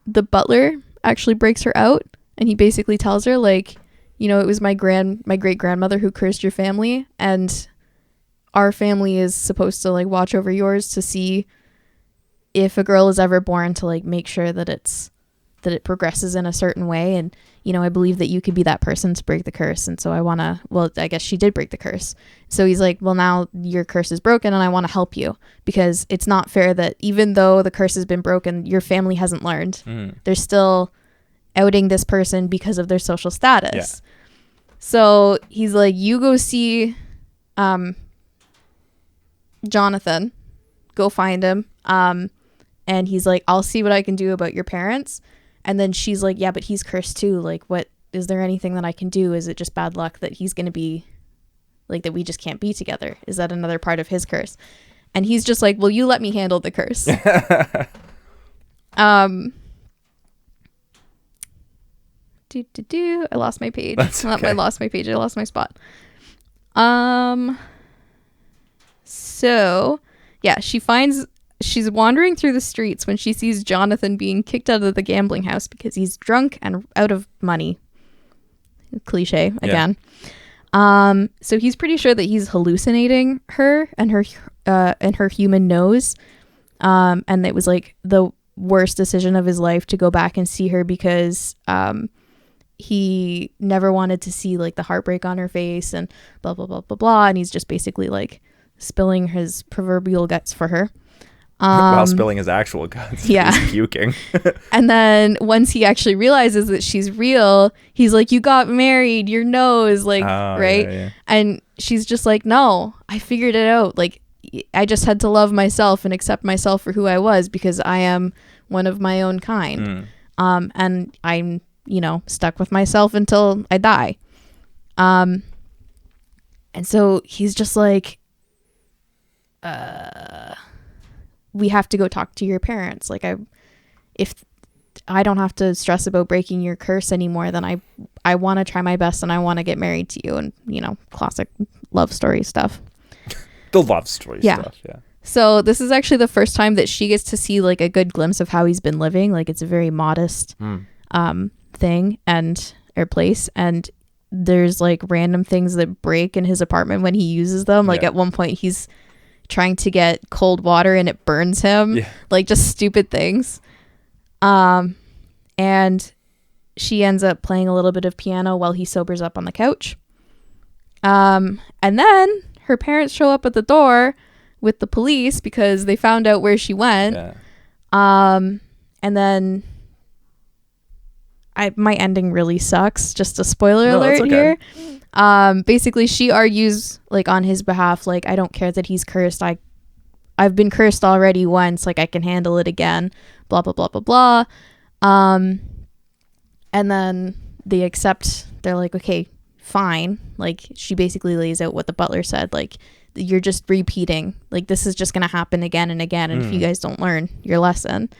butler actually breaks her out, and he basically tells her, like, you know, it was my great grandmother who cursed your family, and our family is supposed to like watch over yours to see if a girl is ever born, to like make sure that it progresses in a certain way. And, you know, I believe that you could be that person to break the curse. And so I guess she did break the curse. So he's like, well, now your curse is broken and I want to help you, because it's not fair that even though the curse has been broken, your family hasn't learned. They're still outing this person because of their social status. Yeah. So he's like, you go see Jonathan, go find him, And he's like, I'll see what I can do about your parents. And then she's like, yeah, but he's cursed too. Like, what, is there anything that I can do? Is it just bad luck that he's going to be like, that we just can't be together? Is that another part of his curse? And he's just like, well, you let me handle the curse. I lost my page. That's okay. I lost my page. I lost my spot. So yeah, she's wandering through the streets when she sees Jonathan being kicked out of the gambling house because he's drunk and out of money. Cliche again. Yeah. So he's pretty sure that he's hallucinating her and her human nose. And it was like the worst decision of his life to go back and see her because he never wanted to see like the heartbreak on her face and blah blah blah blah blah. And he's just basically like spilling his proverbial guts for her. While spilling his actual guts. Yeah. He's puking. And then once he actually realizes that she's real, he's like, you got married, your nose, like, right? Yeah, yeah. And she's just like, no, I figured it out. Like, I just had to love myself and accept myself for who I was because I am one of my own kind. And I'm, stuck with myself until I die. And so he's just like, we have to go talk to your parents. Like, if I don't have to stress about breaking your curse anymore, then I want to try my best and I want to get married to you. And, classic love story stuff. The love story stuff, yeah. So this is actually the first time that she gets to see like a good glimpse of how he's been living. Like, it's a very modest thing or place. And there's like random things that break in his apartment when he uses them. Like at one point he's trying to get cold water and it burns him. Like, just stupid things. And she ends up playing a little bit of piano while he sobers up on the couch. And then her parents show up at the door with the police because they found out where she went. And then my ending really sucks. Just a spoiler alert here. Basically she argues like on his behalf, like, I don't care that he's cursed. I've been cursed already once, like I can handle it again, blah blah blah blah blah. And then they accept, they're like, okay, fine. Like, she basically lays out what the butler said, like, you're just repeating, like, this is just gonna happen again and again, and if you guys don't learn your lesson.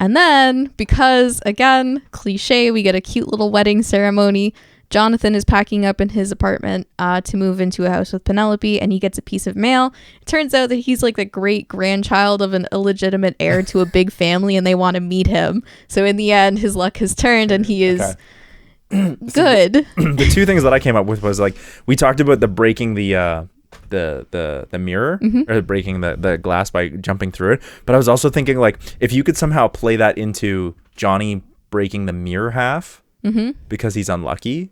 And then, because again, cliche, we get a cute little wedding ceremony. Jonathan is packing up in his apartment to move into a house with Penelope, and he gets a piece of mail. It turns out that he's like the great grandchild of an illegitimate heir to a big family, and they want to meet him. So in the end, his luck has turned, and he is good. The two things that I came up with was like, we talked about the breaking the mirror, or breaking the glass by jumping through it. But I was also thinking, like, if you could somehow play that into Johnny breaking the mirror half because he's unlucky.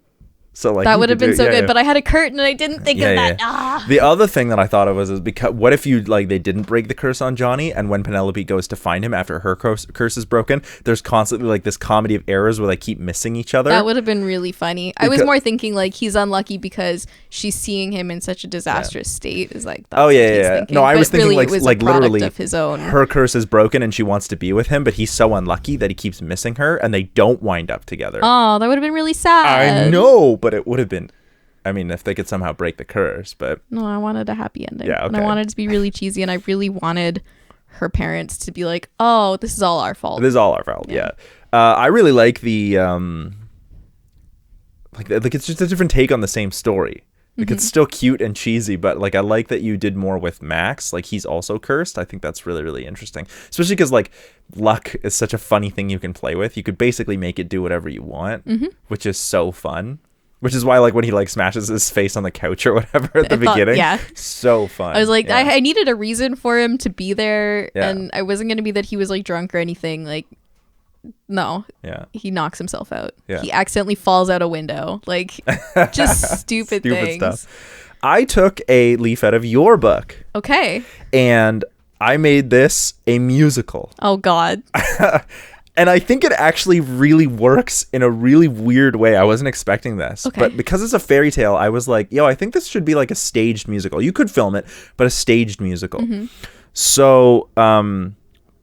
So like, that would have been so good, but I had a curtain and I didn't think of that. The other thing that I thought of was because what if they didn't break the curse on Johnny, and when Penelope goes to find him after her curse is broken, there's constantly like this comedy of errors where they keep missing each other. That would have been really funny. I was more thinking like he's unlucky because she's seeing him in such a disastrous state. Is like, that's thinking. No, I was thinking really, like literally of his own. Her curse is broken and she wants to be with him, but he's so unlucky that he keeps missing her, and they don't wind up together. Oh, that would have been really sad. I know, but it would have been. I mean, if they could somehow break the curse, but... No, I wanted a happy ending. Yeah, okay. And I wanted it to be really cheesy, and I really wanted her parents to be like, oh, this is all our fault. This is all our fault, yeah. I really like the... like it's just a different take on the same story. Like, it's still cute and cheesy, but, like, I like that you did more with Max. Like, he's also cursed. I think that's really, really interesting. Especially because, like, luck is such a funny thing you can play with. You could basically make it do whatever you want, which is so fun. Which is why, like, when he, like, smashes his face on the couch or whatever at the beginning. So fun. I was like, I needed a reason for him to be there. And I wasn't going to be that he was, like, drunk or anything. Like, no. Yeah. He knocks himself out. Yeah. He accidentally falls out a window. Like, just stupid things. Stuff. I took a leaf out of your book. Okay. And I made this a musical. Oh, God. And I think it actually really works in a really weird way. I wasn't expecting this. Okay. But because it's a fairy tale, I was like, I think this should be like a staged musical. You could film it, but a staged musical. So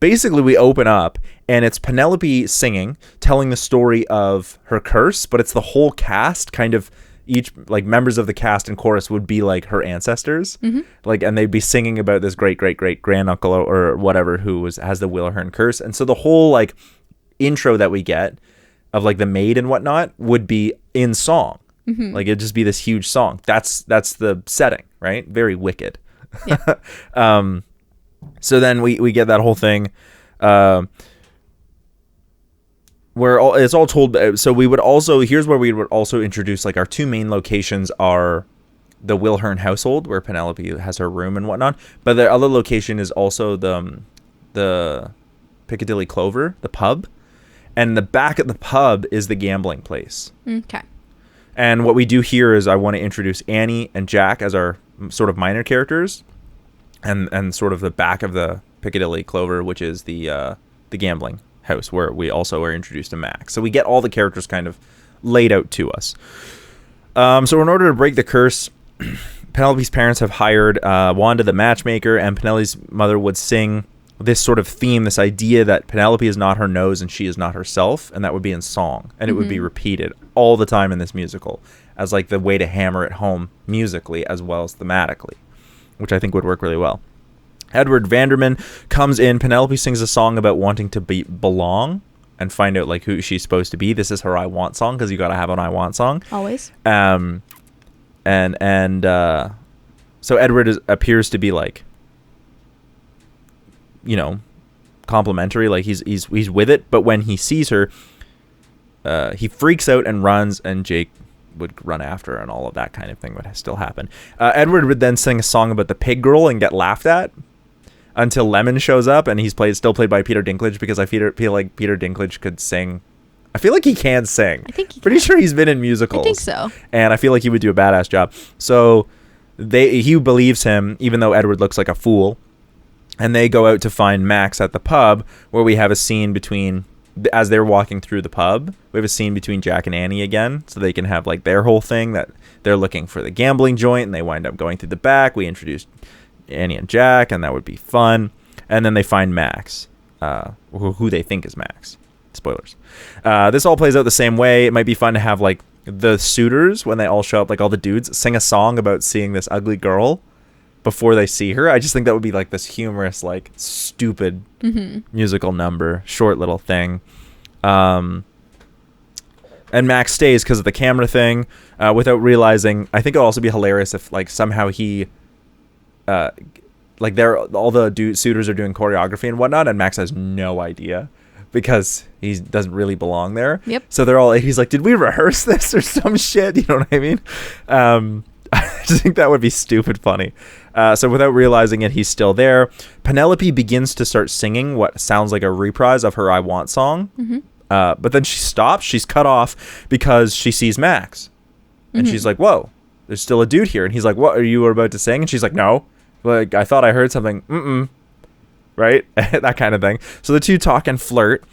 basically we open up and it's Penelope singing, telling the story of her curse, but it's the whole cast kind of, each like members of the cast and chorus would be like her ancestors, like, and they'd be singing about this great granduncle or whatever who has the Wilhern curse. And so the whole like intro that we get of like the maid and whatnot would be in song. Like it'd just be this huge song. That's the setting, right? Very wicked. Yeah. So then we get that whole thing where it's all told. So we would also, here's where we would also introduce like our two main locations are the Wilhern household where Penelope has her room and whatnot. But the other location is also the Piccadilly Clover, the pub. And the back of the pub is the gambling place. Okay. And what we do here is I want to introduce Annie and Jack as our sort of minor characters. And sort of the back of the Piccadilly Clover, which is the gambling house, where we also are introduced to Max. So we get all the characters kind of laid out to us. So in order to break the curse, Penelope's parents have hired Wanda the matchmaker, and Penelope's mother would sing this sort of theme, this idea that Penelope is not her nose and she is not herself, and that would be in song, and it would be repeated all the time in this musical as like the way to hammer it home musically as well as thematically, which I think would work really well. Edward Vanderman comes in. Penelope sings a song about wanting to belong and find out like who she's supposed to be. This is her I Want song, because you got to have an I Want song. Always. So Edward appears to be like, you know, complimentary, like he's with it. But when he sees her, he freaks out and runs, and Jake would run after her, and all of that kind of thing would still happen. Edward would then sing a song about the pig girl and get laughed at until Lemon shows up, and he's still played by Peter Dinklage, because I feel like Peter Dinklage could sing. I feel like he can sing. I think pretty sure he's been in musicals. I think so. And I feel like he would do a badass job. So he believes him, even though Edward looks like a fool. And they go out to find Max at the pub, where we have a scene between, as they're walking through the pub, we have a scene between Jack and Annie again, so they can have like their whole thing that they're looking for the gambling joint, and they wind up going through the back. We introduce Annie and Jack, and that would be fun. And then they find Max, who they think is Max. Spoilers. This all plays out the same way. It might be fun to have like the suitors, when they all show up, like all the dudes, sing a song about seeing this ugly girl before they see her. I just think that would be like this humorous, like stupid musical number, short little thing. And Max stays because of the camera thing, without realizing. I think it would also be hilarious if like somehow he, like all the suitors are doing choreography and whatnot, and Max has no idea, because he doesn't really belong there. Yep. So he's like, did we rehearse this or some shit? You know what I mean? I just think that would be stupid funny. So without realizing it, he's still there. Penelope begins to start singing what sounds like a reprise of her I Want song. But then she stops. She's cut off because she sees Max. And she's like, whoa, there's still a dude here. And he's like, what, are you about to sing? And she's like, no. Like, I thought I heard something. Right? That kind of thing. So the two talk and flirt.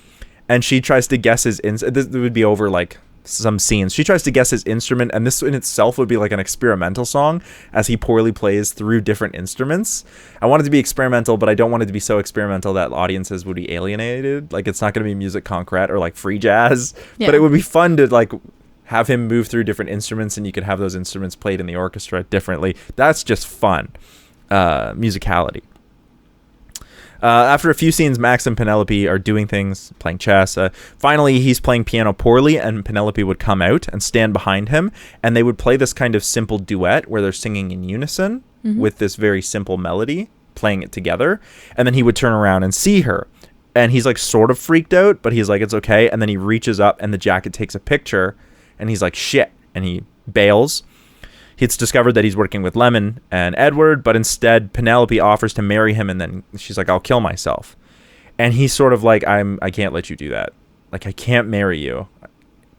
And she tries to guess his... This would be over, like, some scenes. She tries to guess his instrument, and this in itself would be like an experimental song, as he poorly plays through different instruments. I want it to be experimental, but I don't want it to be so experimental that audiences would be alienated. Like, it's not going to be musique concrète or like free jazz, but it would be fun to like have him move through different instruments, and you could have those instruments played in the orchestra differently. That's just fun musicality. After a few scenes, Max and Penelope are doing things, playing chess. Finally, he's playing piano poorly, and Penelope would come out and stand behind him, and they would play this kind of simple duet where they're singing in unison with this very simple melody, playing it together. And then he would turn around and see her, and he's like sort of freaked out, but he's like, it's okay. And then he reaches up, and the jacket takes a picture, and he's like, shit, and he bails. It's discovered that he's working with Lemon and Edward, but instead Penelope offers to marry him, and then she's like, I'll kill myself. And he's sort of like, I can't let you do that. Like, I can't marry you.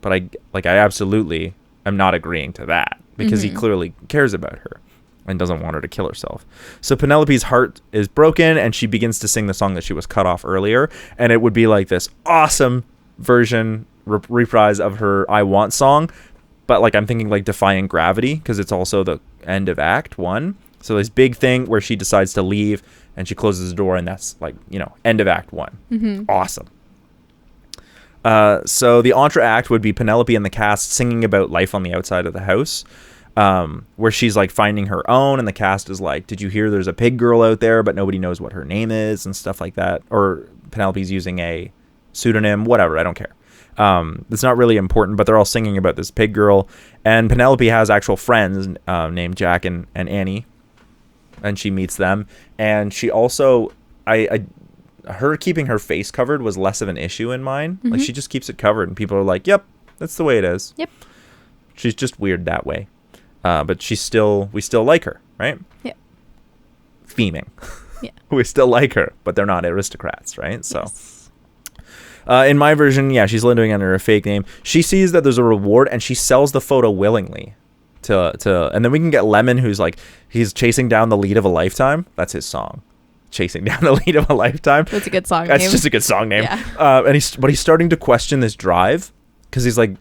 But I absolutely am not agreeing to that, because he clearly cares about her and doesn't want her to kill herself. So Penelope's heart is broken, and she begins to sing the song that she was cut off earlier. And it would be like this awesome version, reprise of her I Want song. But like, I'm thinking like Defying Gravity, because it's also the end of Act 1. So this big thing where she decides to leave and she closes the door, and that's like, end of act 1. Mm-hmm. Awesome. So the entr'acte would be Penelope and the cast singing about life on the outside of the house, where she's like finding her own, and the cast is like, did you hear there's a pig girl out there, but nobody knows what her name is and stuff like that, or Penelope's using a pseudonym, whatever, I don't care. It's not really important, but they're all singing about this pig girl, and Penelope has actual friends named Jack and Annie, and she meets them, and she also, her keeping her face covered was less of an issue in mine. Mm-hmm. Like, she just keeps it covered, and people are like, yep, that's the way it is. Yep. She's just weird that way. But we still like her, right? Yeah. Theming. Yeah. We still like her, but they're not aristocrats, right? So, yes. In my version, yeah, she's living under a fake name. She sees that there's a reward, and she sells the photo willingly and then we can get Lemon, who's like, he's chasing down the lead of a lifetime. That's his song. Chasing down the lead of a lifetime. That's a good song That's name. just a good song name. Yeah. And he's starting to question this drive, because he's like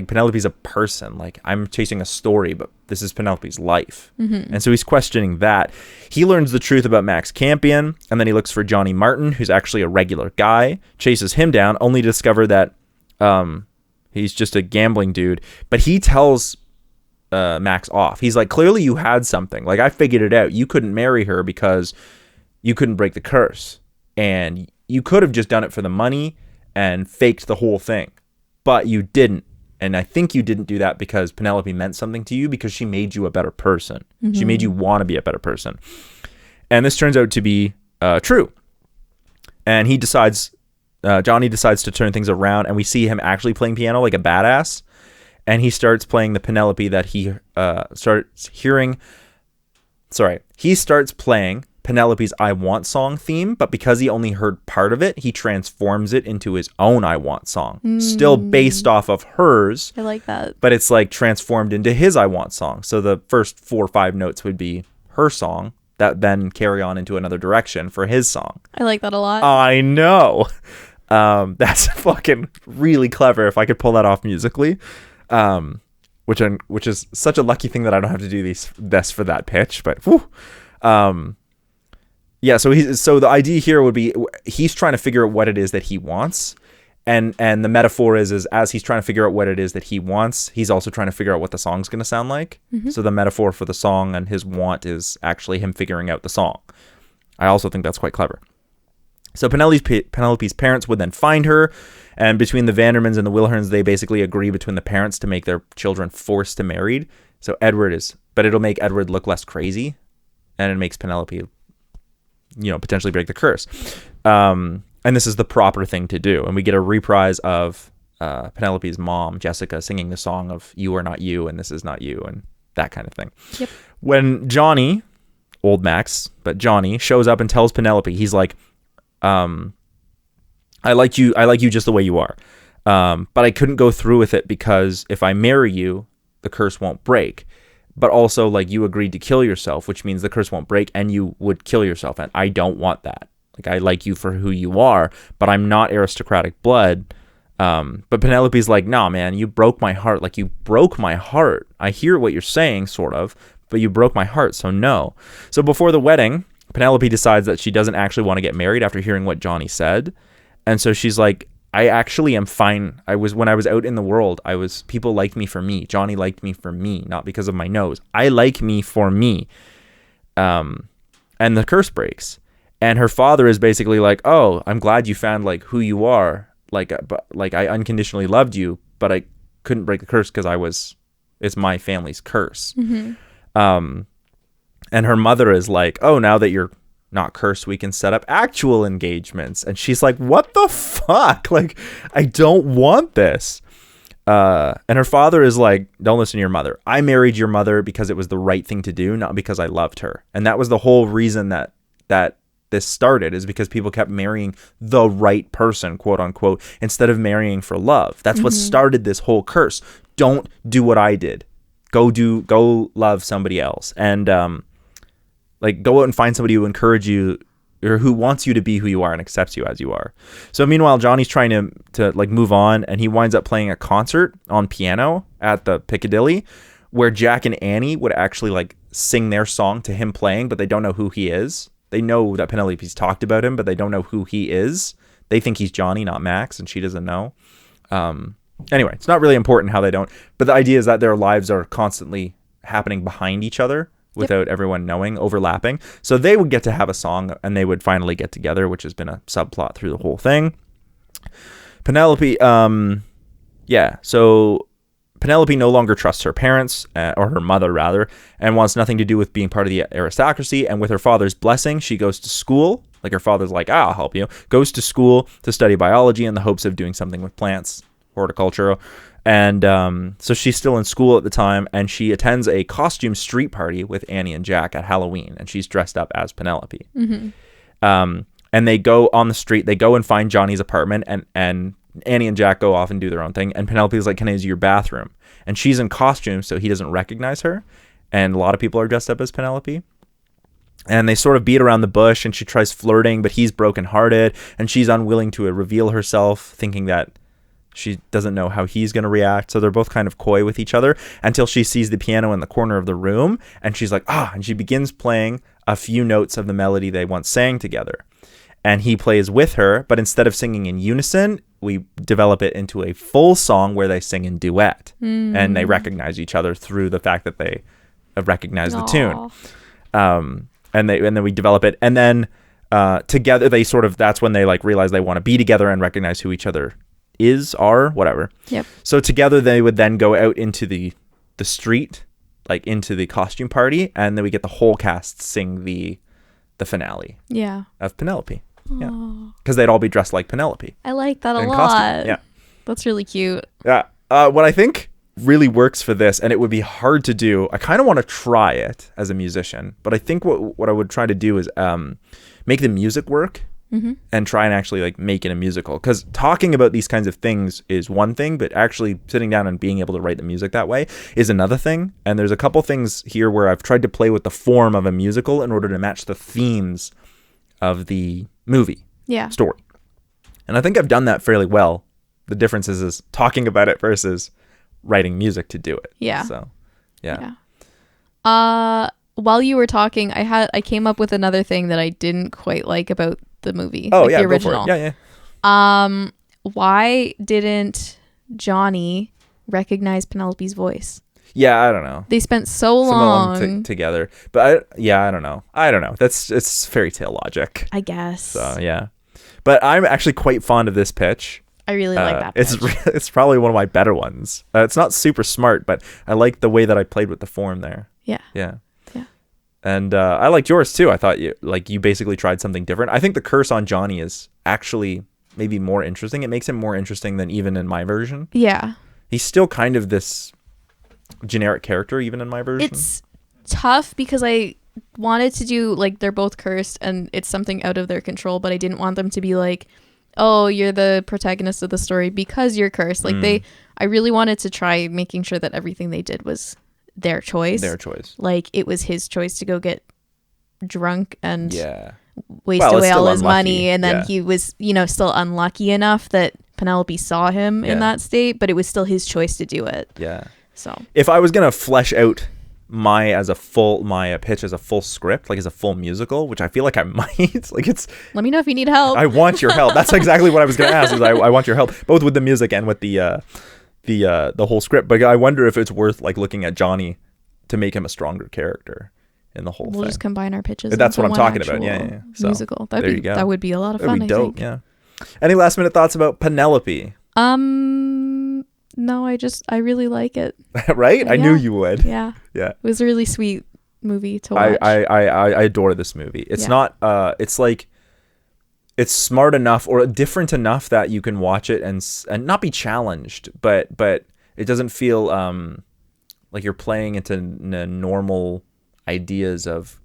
Penelope's a person. Like, I'm chasing a story, but this is Penelope's life. Mm-hmm. And so he's questioning that. He learns the truth about Max Campion, and then he looks for Johnny Martin, who's actually a regular guy, chases him down, only to discover that he's just a gambling dude. But he tells Max off. He's like, clearly you had something. Like, I figured it out. You couldn't marry her because you couldn't break the curse. And you could have just done it for the money and faked the whole thing. But you didn't. And I think you didn't do that because Penelope meant something to you, because she made you a better person. Mm-hmm. She made you want to be a better person. And this turns out to be true. And Johnny decides to turn things around, and we see him actually playing piano like a badass. And he starts playing the Penelope that he starts playing Penelope's I Want song theme, but because he only heard part of it, he transforms it into his own I Want song. Still based off of hers. I like that. But it's like transformed into his I Want song. So the first 4 or 5 notes would be her song that then carry on into another direction for his song. I like that a lot. I know. That's fucking really clever if I could pull that off musically. Which is such a lucky thing that I don't have to do this for that pitch, but whew. Yeah, so the idea here would be he's trying to figure out what it is that he wants, and the metaphor is as he's trying to figure out what it is that he wants, he's also trying to figure out what the song's going to sound like. Mm-hmm. So the metaphor for the song and his want is actually him figuring out the song. I also think that's quite clever. So Penelope's parents would then find her, and between the Vandermans and the Wilherns, they basically agree between the parents to make their children forced to marry. So but it'll make Edward look less crazy, and it makes Penelope, potentially break the curse. And this is the proper thing to do. And we get a reprise of Penelope's mom, Jessica, singing the song of "You Are Not You" and "This Is Not You" and that kind of thing. Yep. When Johnny, old Max, but Johnny shows up and tells Penelope, he's like, I like you just the way you are. But I couldn't go through with it because if I marry you, the curse won't break. But also, like, you agreed to kill yourself, which means the curse won't break and you would kill yourself. And I don't want that. Like, I like you for who you are, but I'm not aristocratic blood. But Penelope's like, nah, man, you broke my heart. Like, you broke my heart. I hear what you're saying, sort of, but you broke my heart, so no. So before the wedding, Penelope decides that she doesn't actually want to get married after hearing what Johnny said. And so she's like, I actually am fine. When I was out in the world, people liked me for me. Johnny liked me for me, not because of my nose. I like me for me. And the curse breaks. And her father is basically like, oh, I'm glad you found like who you are. But I unconditionally loved you, but I couldn't break the curse because it's my family's curse. Mm-hmm. And her mother is like, oh, now that you're not cursed, we can set up actual engagements. And she's like, what the fuck? Like, I don't want this. And her father is like, don't listen to your mother. I married your mother because it was the right thing to do, not because I loved her. And that was the whole reason that this started, is because people kept marrying the right person, quote unquote, instead of marrying for love. That's what started this whole curse. Don't do what I did. Go love somebody else. And, go out and find somebody who encourages you or who wants you to be who you are and accepts you as you are. So meanwhile, Johnny's trying to move on, and he winds up playing a concert on piano at the Piccadilly where Jack and Annie would actually sing their song to him playing, but they don't know who he is. They know that Penelope's talked about him, but they don't know who he is. They think he's Johnny, not Max, and she doesn't know. Anyway, it's not really important how they don't. But the idea is that their lives are constantly happening behind each other without everyone knowing, overlapping. So they would get to have a song, and they would finally get together, which has been a subplot through the whole thing. Penelope, so Penelope no longer trusts her parents, or her mother rather, and wants nothing to do with being part of the aristocracy. And with her father's blessing, she goes to school. Like, her father's like, I'll help you. Goes to school to study biology in the hopes of doing something with plants, horticulture. And so she's still in school at the time, and she attends a costume street party with Annie and Jack at Halloween, and she's dressed up as Penelope. And they go on the street. They go and find Johnny's apartment, and Annie and Jack go off and do their own thing. And Penelope's like, can I use your bathroom? And she's in costume, so he doesn't recognize her. And a lot of people are dressed up as Penelope. And they sort of beat around the bush, and she tries flirting, but he's brokenhearted, and she's unwilling to reveal herself, thinking that she doesn't know how he's going to react. So they're both kind of coy with each other until she sees the piano in the corner of the room, and she's like, and she begins playing a few notes of the melody they once sang together. And he plays with her, but instead of singing in unison, we develop it into a full song where they sing in duet. And they recognize each other through the fact that they recognize the tune. And then we develop it. And then together, they sort of, that's when they like realize they want to be together and recognize who each other are, whatever. Yep. So together they would then go out into the street, like into the costume party, and then we get the whole cast sing the finale of Penelope. Yeah, because they'd all be dressed like Penelope. I like that a lot. Costume. Yeah, that's really cute. Yeah. What I think really works for this, and it would be hard to do, I kind of want to try it as a musician, but I think what I would try to do is make the music work. And try and actually like make it a musical, because talking about these kinds of things is one thing, but actually sitting down and being able to write the music that way is another thing. And there's a couple things here where I've tried to play with the form of a musical in order to match the themes of the movie story. And I think I've done that fairly well. The difference is talking about it versus writing music to do it. Yeah. So, yeah. While you were talking, I came up with another thing that I didn't quite like about the movie. Oh, the original. Go for it. Yeah. Why didn't Johnny recognize Penelope's voice? Yeah, I don't know. They spent so long together, but I don't know. It's fairy tale logic, I guess. So yeah, but I'm actually quite fond of this pitch. I really like that pitch. It's probably one of my better ones. It's not super smart, but I like the way that I played with the form there. Yeah. And I liked yours too. I thought you basically tried something different. I think the curse on Johnny is actually maybe more interesting. It makes him more interesting than even in my version. Yeah. He's still kind of this generic character even in my version. It's tough because I wanted to do like they're both cursed and it's something out of their control, but I didn't want them to be like, oh, you're the protagonist of the story because you're cursed. Like I really wanted to try making sure that everything they did was their choice. Like it was his choice to go get drunk and waste away all his money, and then he was still unlucky enough that Penelope saw him in that state, but it was still his choice to do it. So if I was gonna flesh out my pitch as a full script, like as a full musical, which I feel like I might, like it's, let me know if you need help. I want your help. That's exactly what I was gonna ask, is I want your help both with the music and with the whole script. But I wonder if it's worth like looking at Johnny to make him a stronger character in the whole thing. We'll just combine our pitches. That's what I'm talking about. Yeah. So, musical. That would be a lot of fun. That'd be dope. I think. Yeah. Any last minute thoughts about Penelope? No, I really like it. Right? I knew you would. Yeah. It was a really sweet movie to watch. I adore this movie. It's not it's like it's smart enough or different enough that you can watch it and not be challenged, but it doesn't feel like you're playing into normal ideas of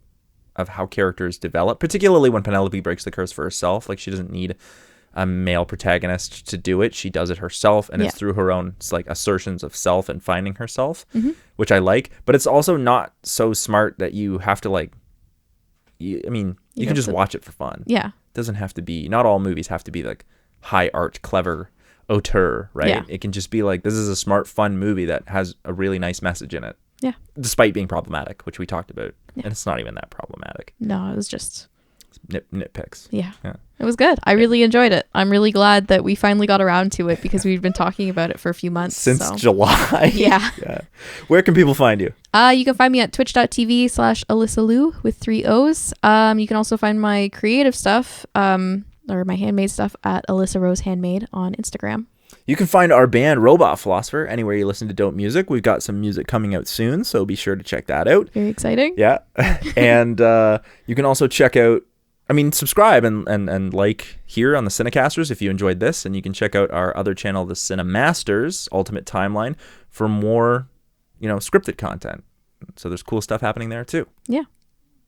how characters develop, particularly when Penelope breaks the curse for herself. Like she doesn't need a male protagonist to do it. She does it herself, and it's through her own like assertions of self and finding herself, which I like. But it's also not so smart that you have to like. You can just watch it for fun. Yeah, it doesn't have to be. Not all movies have to be like high art, clever auteur, right? Yeah. It can just be like, this is a smart, fun movie that has a really nice message in it. Yeah. Despite being problematic, which we talked about, and it's not even that problematic. No, it was just. nitpicks. Yeah. It was good. I really enjoyed it. I'm really glad that we finally got around to it because we've been talking about it for a few months. Since July. Yeah. Where can people find you? You can find me at twitch.tv/Alyssa Lou with 3 O's. You can also find my creative stuff, or my handmade stuff at Alyssa Rose Handmade on Instagram. You can find our band Robot Philosopher anywhere you listen to dope music. We've got some music coming out soon, so be sure to check that out. Very exciting. Yeah. And you can also subscribe and like here on the CineCasters if you enjoyed this, and you can check out our other channel, the CineMasters Ultimate Timeline, for more, scripted content. So there's cool stuff happening there too. Yeah.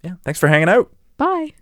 Yeah. Thanks for hanging out. Bye.